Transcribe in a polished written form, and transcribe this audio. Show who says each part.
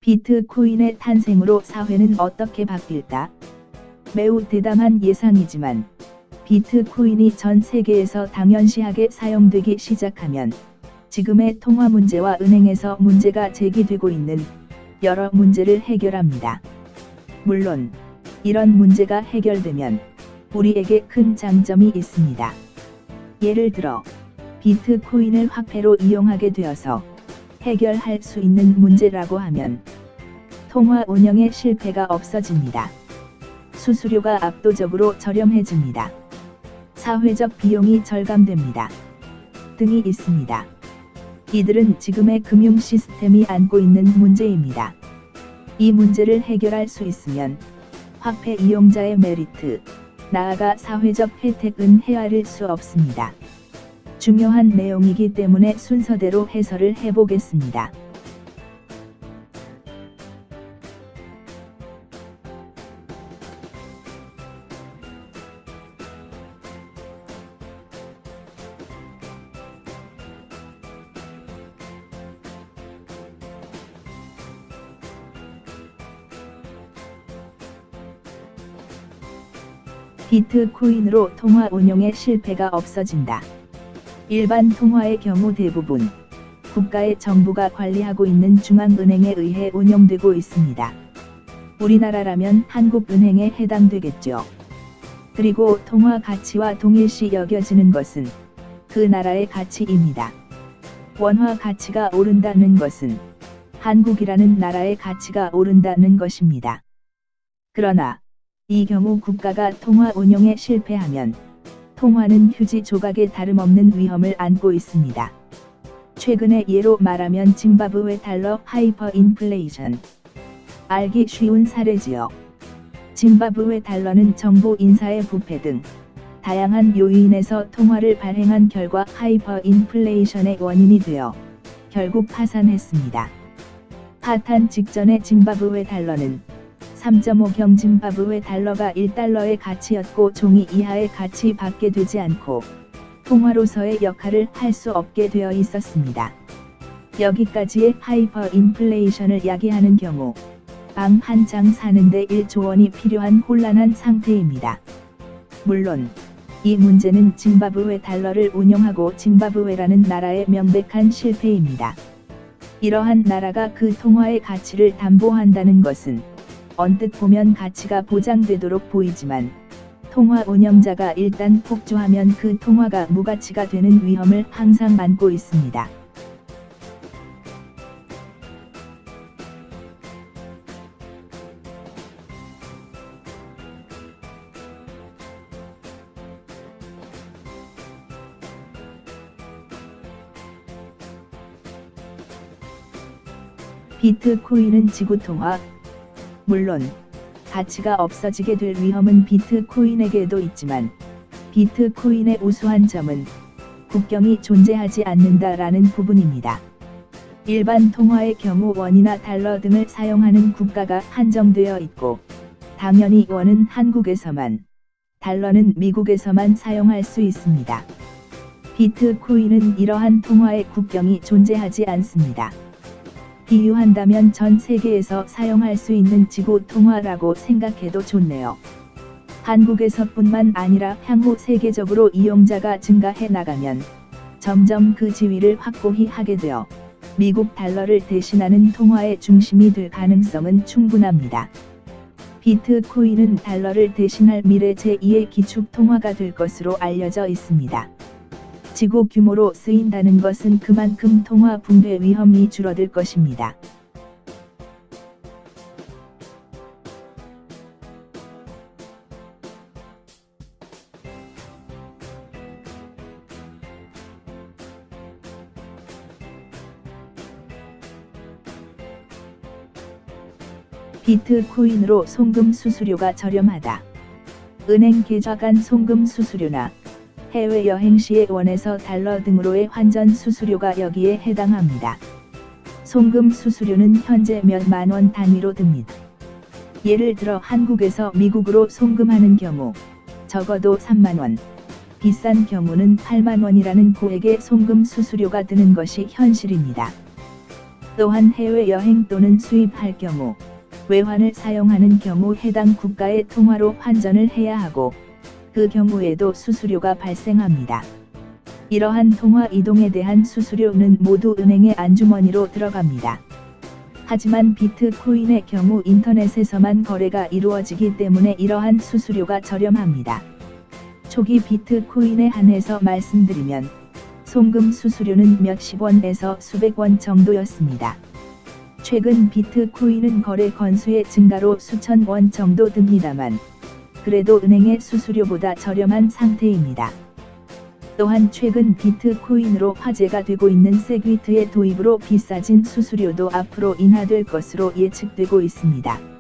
Speaker 1: 비트코인의 탄생으로 사회는 어떻게 바뀔까? 매우 대담한 예상이지만 비트코인이 전 세계에서 당연시하게 사용되기 시작하면 지금의 통화 문제와 은행에서 문제가 제기되고 있는 여러 문제를 해결합니다. 물론 이런 문제가 해결되면 우리에게 큰 장점이 있습니다. 예를 들어 비트코인을 화폐로 이용하게 되어서 해결할 수 있는 문제라고 하면 통화 운영의 실패가 없어집니다. 수수료가 압도적으로 저렴해집니다. 사회적 비용이 절감됩니다. 등이 있습니다. 이들은 지금의 금융 시스템이 안고 있는 문제입니다. 이 문제를 해결할 수 있으면 화폐 이용자의 메리트, 나아가 사회적 혜택은 헤아릴 수 없습니다. 중요한 내용이기 때문에 순서대로 해설을 해보겠습니다. 비트코인으로 통화 운용의 실패가 없어진다. 일반 통화의 경우 대부분 국가의 정부가 관리하고 있는 중앙은행에 의해 운영되고 있습니다. 우리나라라면 한국은행에 해당되겠죠. 그리고 통화 가치와 동일시 여겨지는 것은 그 나라의 가치입니다. 원화 가치가 오른다는 것은 한국이라는 나라의 가치가 오른다는 것입니다. 그러나 이 경우 국가가 통화 운용에 실패하면 통화는 휴지 조각에 다름없는 위험을 안고 있습니다. 최근의 예로 말하면 짐바브웨 달러 하이퍼 인플레이션. 알기 쉬운 사례지요. 짐바브웨 달러는 정부 인사의 부패 등 다양한 요인에서 통화를 발행한 결과 하이퍼 인플레이션의 원인이 되어 결국 파산했습니다. 파탄 직전의 짐바브웨 달러는 3.5경 짐바브웨 달러가 1달러의 가치였고 종이 이하의 가치 밖에 되지 않고 통화로서의 역할을 할 수 없게 되어 있었습니다. 여기까지의 하이퍼 인플레이션을 야기하는 경우 방 한 장 사는데 1조 원이 필요한 혼란한 상태입니다. 물론 이 문제는 짐바브웨 달러를 운영하고 짐바브웨라는 나라의 명백한 실패입니다. 이러한 나라가 그 통화의 가치를 담보한다는 것은 언뜻 보면 가치가 보장되도록 보이지만 통화 운영자가 일단 폭주하면 그 통화가 무가치가 되는 위험을 항상 안고 있습니다. 비트코인은 지구통화. 물론 가치가 없어지게 될 위험은 비트코인에게도 있지만 비트코인의 우수한 점은 국경이 존재하지 않는다라는 부분입니다. 일반 통화의 경우 원이나 달러 등을 사용하는 국가가 한정되어 있고 당연히 원은 한국에서만, 달러는 미국에서만 사용할 수 있습니다. 비트코인은 이러한 통화의 국경이 존재하지 않습니다. 비유한다면 전 세계에서 사용할 수 있는 지구 통화라고 생각해도 좋네요. 한국에서뿐만 아니라 향후 세계적으로 이용자가 증가해 나가면 점점 그 지위를 확고히 하게 되어 미국 달러를 대신하는 통화의 중심이 될 가능성은 충분합니다. 비트코인은 달러를 대신할 미래 제2의 기축 통화가 될 것으로 알려져 있습니다. 지구 규모로 쓰인다는 것은 그만큼 통화 붕괴 위험이 줄어들 것입니다. 비트코인으로 송금 수수료가 저렴하다. 은행 계좌 간 송금 수수료나 해외여행 시의 원에서 달러 등으로의 환전 수수료가 여기에 해당합니다. 송금 수수료는 현재 몇만 원 단위로 듭니다. 예를 들어 한국에서 미국으로 송금하는 경우 적어도 3만 원, 비싼 경우는 8만 원이라는 고액의 송금 수수료가 드는 것이 현실입니다. 또한 해외여행 또는 수입할 경우, 외환을 사용하는 경우 해당 국가의 통화로 환전을 해야 하고, 그 경우에도 수수료가 발생합니다. 이러한 통화 이동에 대한 수수료는 모두 은행의 안주머니로 들어갑니다. 하지만 비트코인의 경우 인터넷에서만 거래가 이루어지기 때문에 이러한 수수료가 저렴합니다. 초기 비트코인에 한해서 말씀드리면 송금 수수료는 몇십 원에서 수백 원 정도였습니다. 최근 비트코인은 거래 건수의 증가로 수천 원 정도 듭니다만 그래도 은행의 수수료보다 저렴한 상태입니다. 또한 최근 비트코인으로 화제가 되고 있는 세귀트의 도입으로 비싸진 수수료도 앞으로 인하될 것으로 예측되고 있습니다.